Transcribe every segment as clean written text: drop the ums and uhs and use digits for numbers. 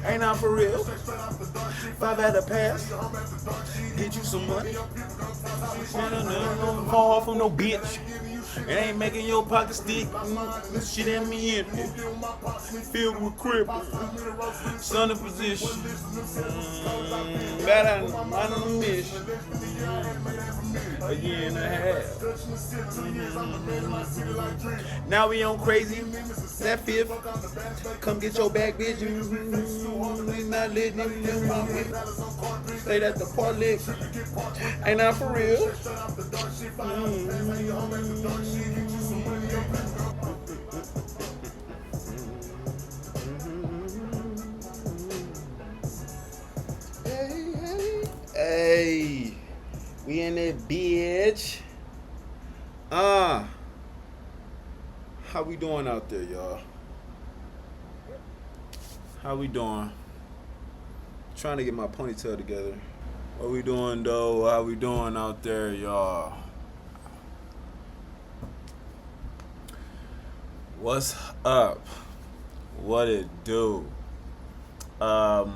Ain't I for real? If I've had a pass, get you some money. No, fall from no bitch. It ain't making your pocket stick. This shit ain't me empty. Filled with cripple. Sun in position. Better on a mission. A year and a half. Now we on crazy. That fifth. Come get your bag, bitch. We not letting him stay at the parlay. Ain't that for real? Hey, we in that bitch. How we doing out there, y'all? How we doing? Trying to get my ponytail together. What we doing, though? How we doing out there, y'all? What's up? What it do? The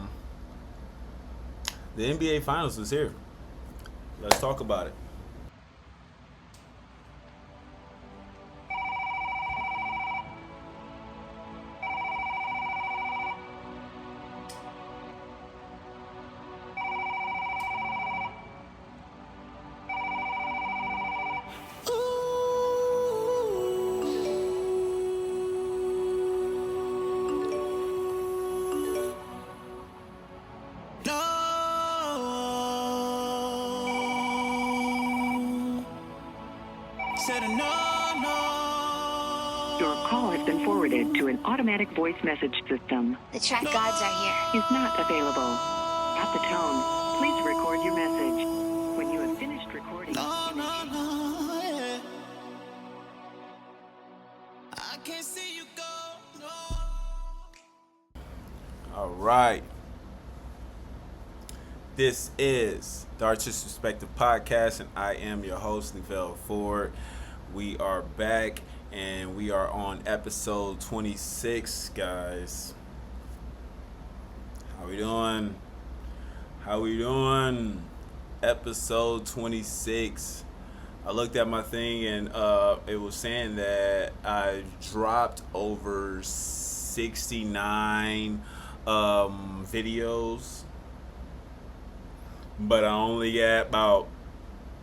NBA Finals is here. Let's talk about it. Your call has been forwarded to an automatic voice message system. The track gods are here. Is not available. At the tone, please record your message. When you have finished recording, you may I can't see you go. All right. This is the Artistic Perspective Podcast, and I am your host, Lavelle Ford. We are back, and we are on episode 26, guys. How we doing? How we doing? Episode 26. I looked at my thing, and it was saying that I dropped over 69 videos. But I only got about,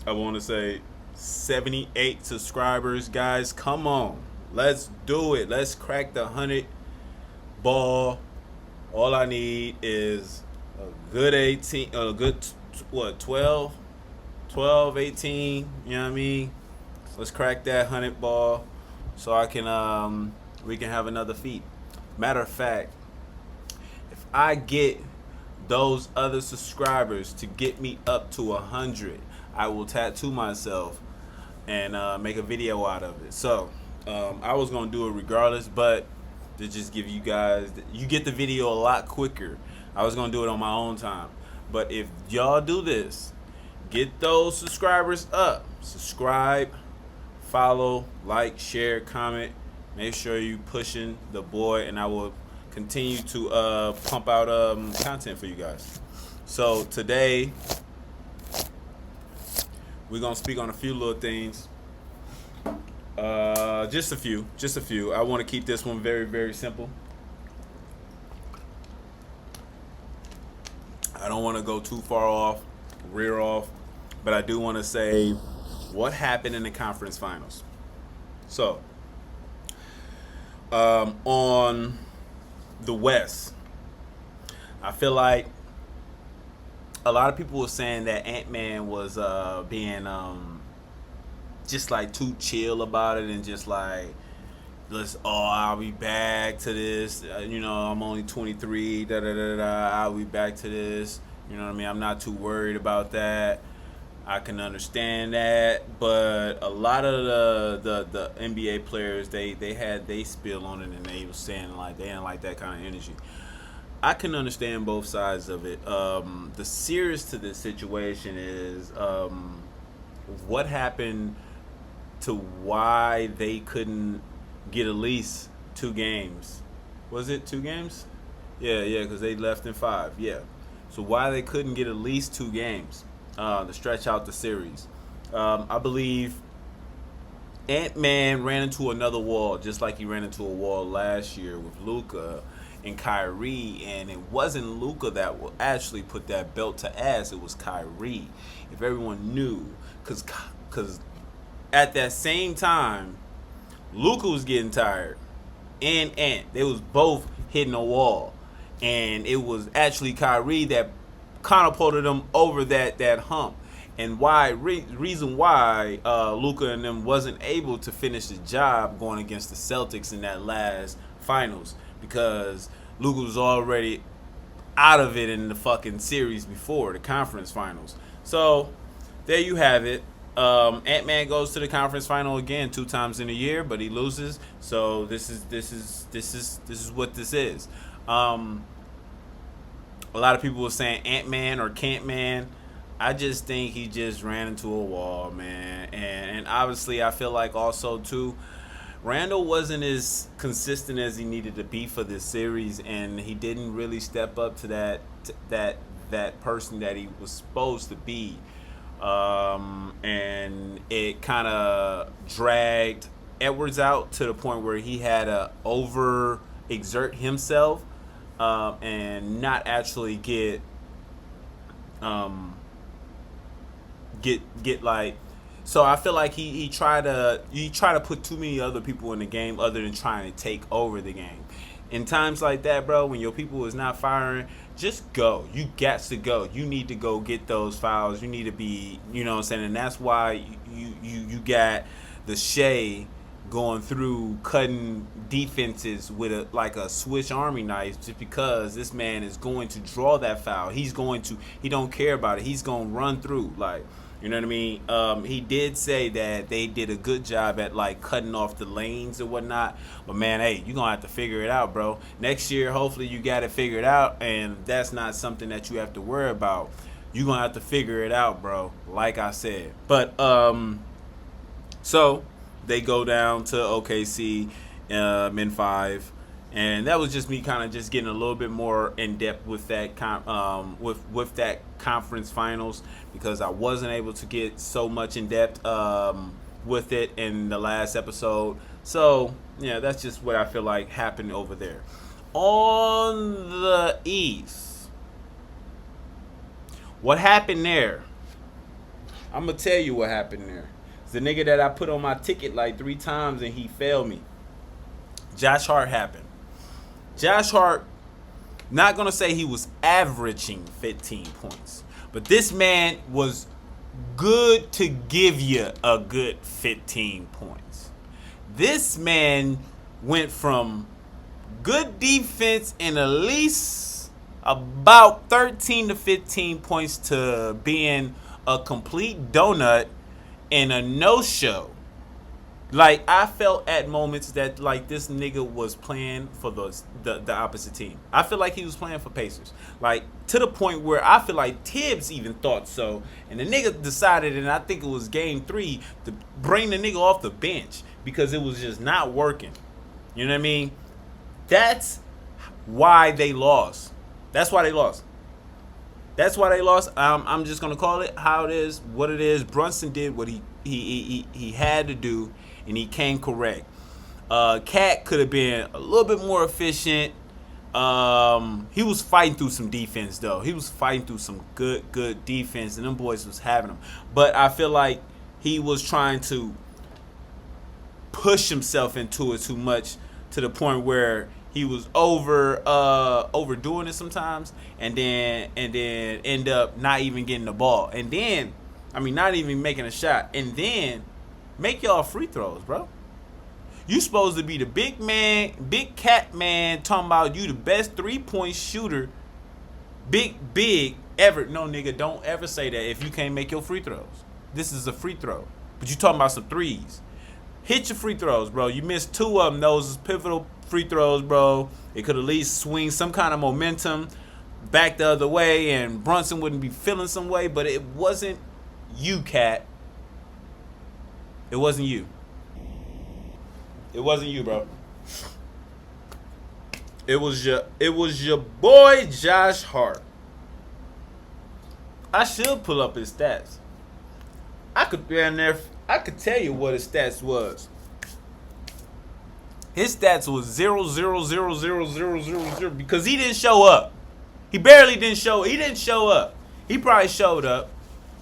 I want to say, 78 subscribers. Guys, come on. Let's do it. Let's crack the 100 ball. All I need is a good 18, a good, 12, 18, you know what I mean? Let's crack that 100 ball so I can, we can have another feat. Matter of fact, if I get those other subscribers to get me up to 100, I will tattoo myself and make a video out of it. So I was gonna do it regardless, but to just give you guys, you get the video a lot quicker. I was gonna do it on my own time, but if y'all do this, get those subscribers up. Subscribe, follow, like, share, comment. Make sure you pushing the boy, and I will continue to pump out content for you guys. So today we're gonna speak on a few little things. Just a few. I want to keep this one very, very simple. I don't want to go too far off, rear off, but I do want to say what happened in the conference finals. So on the West, I feel like a lot of people were saying that Ant-Man was being just like too chill about it, and just like, I'll be back to this, I'm only 23, I'll be back to this, you know what I mean? I'm not too worried about that. I can understand that, but a lot of the NBA players, they had they spill on it, and they was saying like they didn't like that kind of energy. I can understand both sides of it. The serious to this situation is what happened to why they couldn't get at least 2 games. Was it 2 games? Yeah, because they left in 5. Yeah. So why they couldn't get at least 2 games to stretch out the series. I believe Ant-Man ran into another wall, just like he ran into a wall last year with Luka and Kyrie, and it wasn't Luka that will actually put that belt to ass. It was Kyrie. If everyone knew, because at that same time, Luka was getting tired, and Ant, they was both hitting a wall, and it was actually Kyrie that catapulted them over that hump. And reason why Luka and them wasn't able to finish the job going against the Celtics in that last finals, because Luka was already out of it in the fucking series before, the conference finals. So there you have it. Ant-Man goes to the conference final again 2 times in a year, but he loses. So this is what this is. A lot of people were saying Ant-Man or Can't-Man. I just think he just ran into a wall, man. And obviously, I feel like also, too, Randall wasn't as consistent as he needed to be for this series, and he didn't really step up to that person that he was supposed to be. And it kind of dragged Edwards out to the point where he had to over-exert himself and not actually get like. So I feel like he tried to put too many other people in the game other than trying to take over the game. In times like that, bro, when your people is not firing, just go. You got to go. You need to go get those fouls. You need to be, you know what I'm saying? And that's why you got the Shea going through cutting defenses with a Swiss Army knife, just because this man is going to draw that foul. He don't care about it. He's going to run through, like, you know what I mean? He did say that they did a good job at, like, cutting off the lanes and whatnot. But, man, hey, you're going to have to figure it out, bro. Next year, hopefully you got it figured out, and that's not something that you have to worry about. You're going to have to figure it out, bro, like I said. But, so they go down to OKC in 5. And that was just me kind of just getting a little bit more in depth with that with that conference finals, because I wasn't able to get so much in depth with it in the last episode. So yeah, that's just what I feel like happened over there. On the East, what happened there? I'm gonna tell you what happened there. It's the nigga that I put on my ticket like 3 times and he failed me. Josh Hart happened. Josh Hart, not going to say he was averaging 15 points, but this man was good to give you a good 15 points. This man went from good defense and at least about 13 to 15 points to being a complete donut and a no-show. Like, I felt at moments that, like, this nigga was playing for the opposite team. I feel like he was playing for Pacers. Like, to the point where I feel like Tibbs even thought so. And the nigga decided, and I think it was game 3, to bring the nigga off the bench because it was just not working. You know what I mean? That's why they lost. That's why they lost. That's why they lost. I'm just going to call it how it is, what it is. Brunson did what he had to do, and he came correct. Cat could have been a little bit more efficient. He was fighting through some defense, though. He was fighting through some good defense, and them boys was having them. But I feel like he was trying to push himself into it too much, to the point where he was overdoing it sometimes, and then end up not even getting the ball, and then not even making a shot, and then make y'all free throws, bro. You supposed to be the big man, big cat man, talking about you the best 3-point shooter, big ever. No, nigga, don't ever say that if you can't make your free throws. This is a free throw, but you talking about some threes. Hit your free throws, bro. You missed 2 of them. Those pivotal free throws, bro. It could at least swing some kind of momentum back the other way, and Brunson wouldn't be feeling some way, but it wasn't you, Cat. It wasn't you. It wasn't you, bro. It was your boy Josh Hart. I should pull up his stats. I could tell you what his stats was. His stats was 0 because he didn't show up. He barely didn't show. He didn't show up. He probably showed up,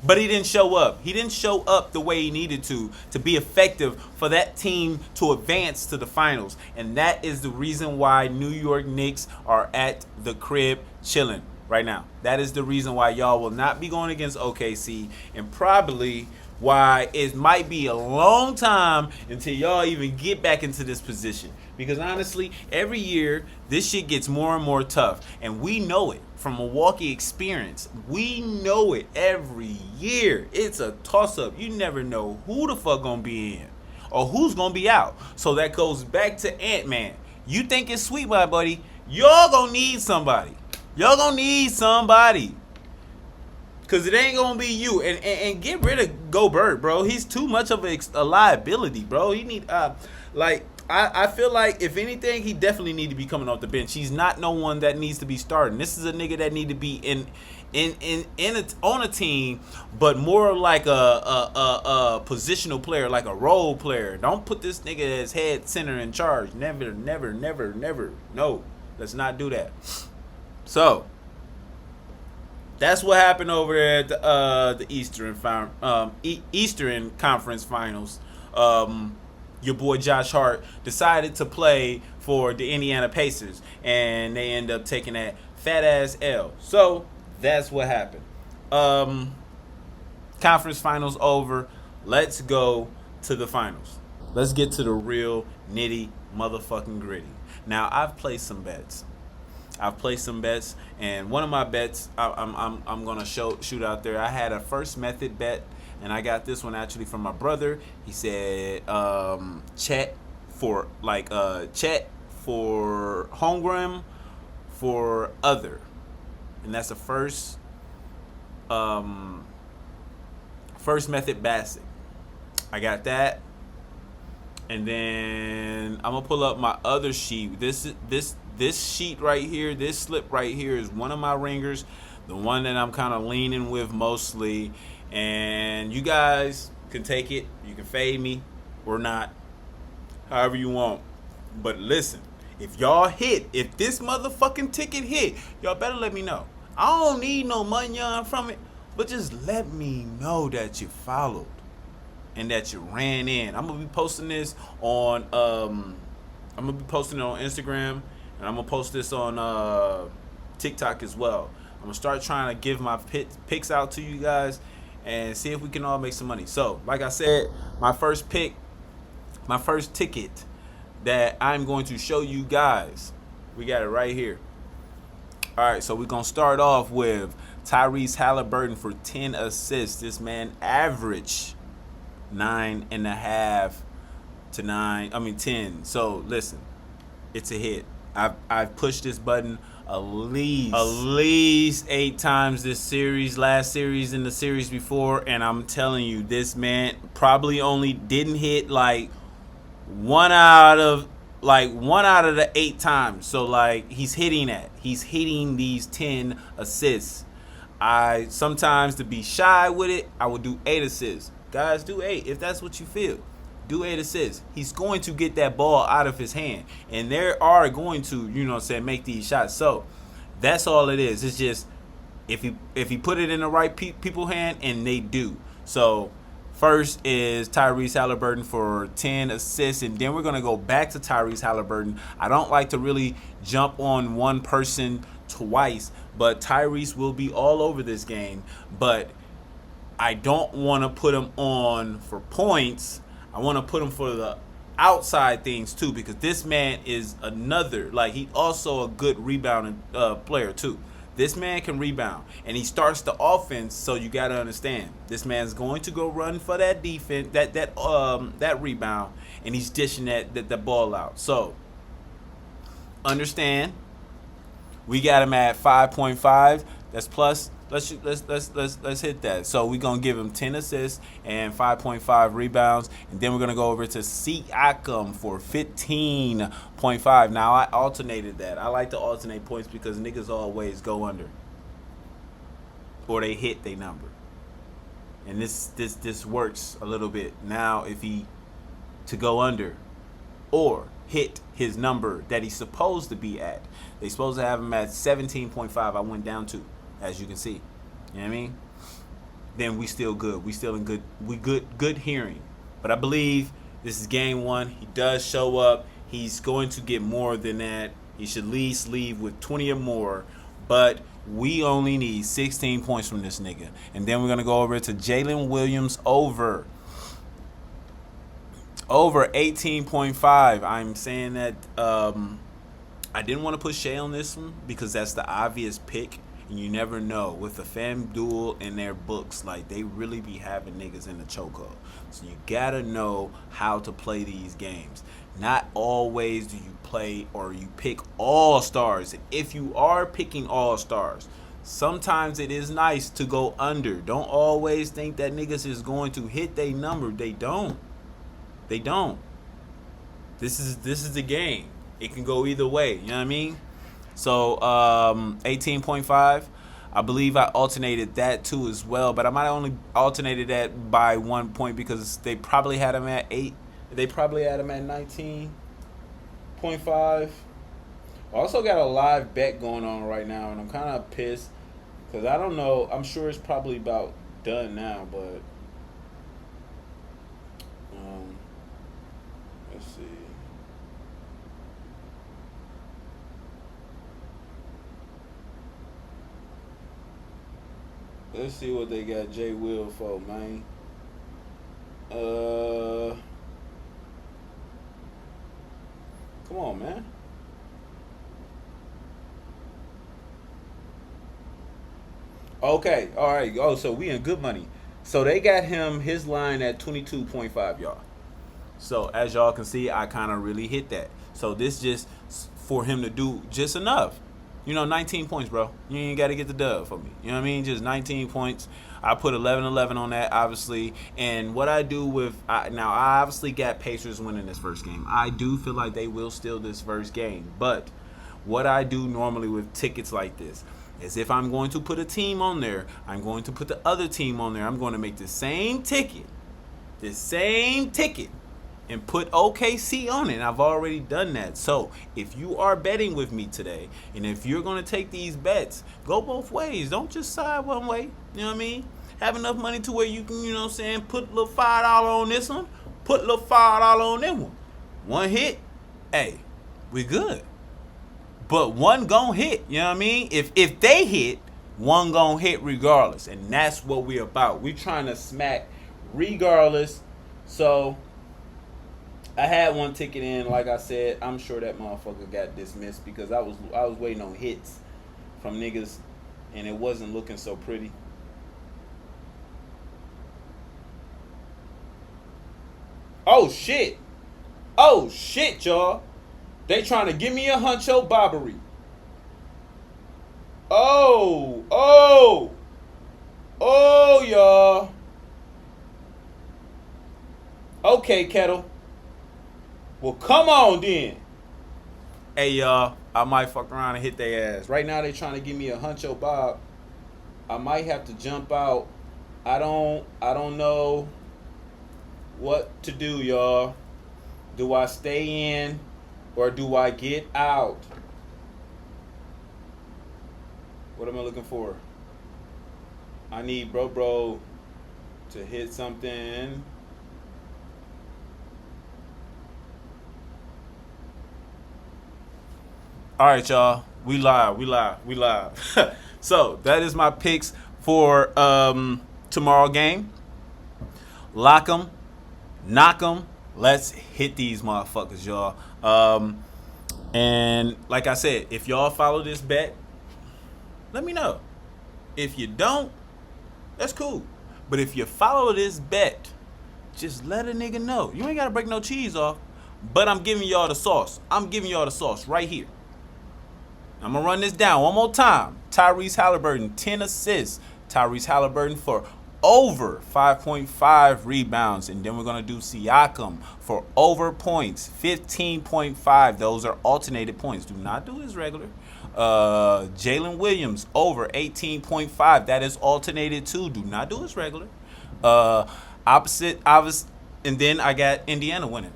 but he didn't show up. He didn't show up the way he needed to be effective for that team to advance to the finals. And that is the reason why New York Knicks are at the crib chilling right now. That is the reason why y'all will not be going against OKC, and probably why it might be a long time until y'all even get back into this position. Because honestly, every year, this shit gets more and more tough. And we know it from Milwaukee experience. We know it every year. It's a toss-up. You never know who the fuck gonna be in or who's gonna be out. So that goes back to Ant-Man. You think it's sweet, my buddy. Y'all gonna need somebody. Y'all gonna need somebody. Because it ain't going to be you. And get rid of Gobert, bro. He's too much of a liability, bro. He need, I feel like, if anything, he definitely need to be coming off the bench. He's not no one that needs to be starting. This is a nigga that need to be on a team, but more like a positional player, like a role player. Don't put this nigga as head center in charge. Never. No, let's not do that. So that's what happened over there at the Eastern Conference Finals. Your boy Josh Hart decided to play for the Indiana Pacers, and they end up taking that fat-ass L. So that's what happened. Conference Finals over. Let's go to the finals. Let's get to the real nitty motherfucking gritty. Now, I've placed some bets. And one of my bets I'm gonna shoot out there. I had a first method bet, and I got this one actually from my brother. He said Chet for Holmgren for other, and that's the first method basic. I got that, and then I'm gonna pull up my other sheet. This sheet right here, this slip right here is one of my ringers, the one that I'm kind of leaning with mostly. And you guys can take it. You can fade me or not, however you want. But listen, if this motherfucking ticket hit, y'all better let me know. I don't need no money from it, but just let me know that you followed and that you ran in. I'm gonna be posting this on Instagram. And I'm going to post this on TikTok as well. I'm going to start trying to give my picks out to you guys and see if we can all make some money. So, like I said, my first ticket that I'm going to show you guys, we got it right here. All right, so we're going to start off with Tyrese Halliburton for 10 assists. This man averaged 9.5 to 10. So, listen, it's a hit. I've pushed this button at least 8 times this series, last series, and the series before, and I'm telling you, this man probably only didn't hit like one out of the 8 times. So like he's hitting these 10 assists. I sometimes, to be shy with it, I would do 8 assists. Guys, do 8 if that's what you feel. Do 8 assists. He's going to get that ball out of his hand. And they are going to, make these shots. So that's all it is. It's just if he put it in the right people's hand, and they do. So first is Tyrese Halliburton for 10 assists. And then we're going to go back to Tyrese Halliburton. I don't like to really jump on one person twice, but Tyrese will be all over this game. But I don't want to put him on for points. I want to put him for the outside things too, because this man is he also a good rebounding player too. This man can rebound, and he starts the offense. So you got to understand, this man's going to go run for that defense, that rebound, and he's dishing that ball out. So understand, we got him at 5.5. That's plus Let's hit that. So we're gonna give him 10 assists and 5.5 rebounds, and then we're gonna go over to Siakam for 15.5. Now I alternated that. I like to alternate points because niggas always go under or they hit their number, and this works a little bit. Now if he to go under or hit his number that he's supposed to be at, they supposed to have him at 17.5. I went down to, as you can see. You know what I mean? Then we still good. We still in good hearing. But I believe this is game one. He does show up. He's going to get more than that. He should at least leave with 20 or more. But we only need 16 points from this nigga. And then we're going to go over to Jalen Williams over 18.5. I'm saying that I didn't want to put Shea on this one because that's the obvious pick. And you never know. With the FanDuel in their books, like, they really be having niggas in the chokehold. So you gotta know how to play these games. Not always do you play or you pick all stars. If you are picking all stars, sometimes it is nice to go under. Don't always think that niggas is going to hit their number. They don't. They don't. This is the game. It can go either way. You know what I mean? So 18.5. I believe I alternated that too as well, but I might have only alternated that by 1 point because they probably had him at 8. They probably had him at 19.5. Also got a live bet going on right now, and I'm kind of pissed because I don't know. I'm sure it's probably about done now, but let's see. Let's see what they got Jay Will for, man. Come on, man. Okay, all right. Oh, so we in good money. So they got him his line at 22.5, y'all. So as y'all can see, I kind of really hit that. So this just for him to do just enough. 19 points, bro. You ain't got to get the dub for me. You know what I mean? Just 19 points. I put 11-11 on that, obviously. And what I do with now, I obviously got Pacers winning this first game. I do feel like they will steal this first game. But what I do normally with tickets like this is if I'm going to put a team on there, I'm going to put the other team on there. I'm going to make the same ticket, and put OKC on it. And I've already done that. So if you are betting with me today, and if you're going to take these bets, go both ways. Don't just side one way. You know what I mean? Have enough money to where you can, you know what I'm saying, put a little $5 on this one, put a little $5 on that one. One hit, hey, we good. But one gon' hit, you know what I mean? If they hit, one gon' hit regardless. And that's what we're about. We trying to smack regardless. So I had one ticket in, like I said. I'm sure that motherfucker got dismissed because I was waiting on hits from niggas, and it wasn't looking so pretty. Oh shit, y'all! They trying to give me a huncho bobbery. Oh, y'all. Okay, Kettle. Well, come on then. Hey, y'all, I might fuck around and hit their ass. Right now, they trying to give me a huncho bob. I might have to jump out. I don't know what to do, y'all. Do I stay in or do I get out? What am I looking for? I need bro to hit something. All right, y'all. We live. So that is my picks for tomorrow game. Lock 'em, knock 'em. Let's hit these motherfuckers, y'all. And like I said, if y'all follow this bet, let me know. If you don't, that's cool. But if you follow this bet, just let a nigga know. You ain't gotta break no cheese off. But I'm giving y'all the sauce. I'm giving y'all the sauce right here. I'm gonna run this down one more time. Tyrese Halliburton, 10 assists. Tyrese Halliburton for over 5.5 rebounds. And then we're going to do Siakam for over points, 15.5. Those are alternated points. Do not do his regular. Jalen Williams over 18.5. That is alternated too. Do not do his regular. Opposite, obvious. And then I got Indiana winning,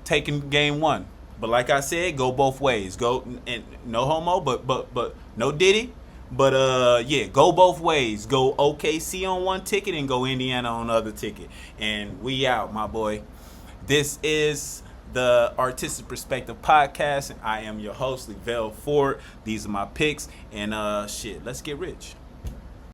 taking game 1. But like I said, go both ways. Go, and no homo, but no Diddy. But yeah, go both ways. Go OKC on one ticket and go Indiana on the other ticket. And we out, my boy. This is the Artistic Perspective Podcast, and I am your host, Lavelle Ford. These are my picks, and shit, let's get rich.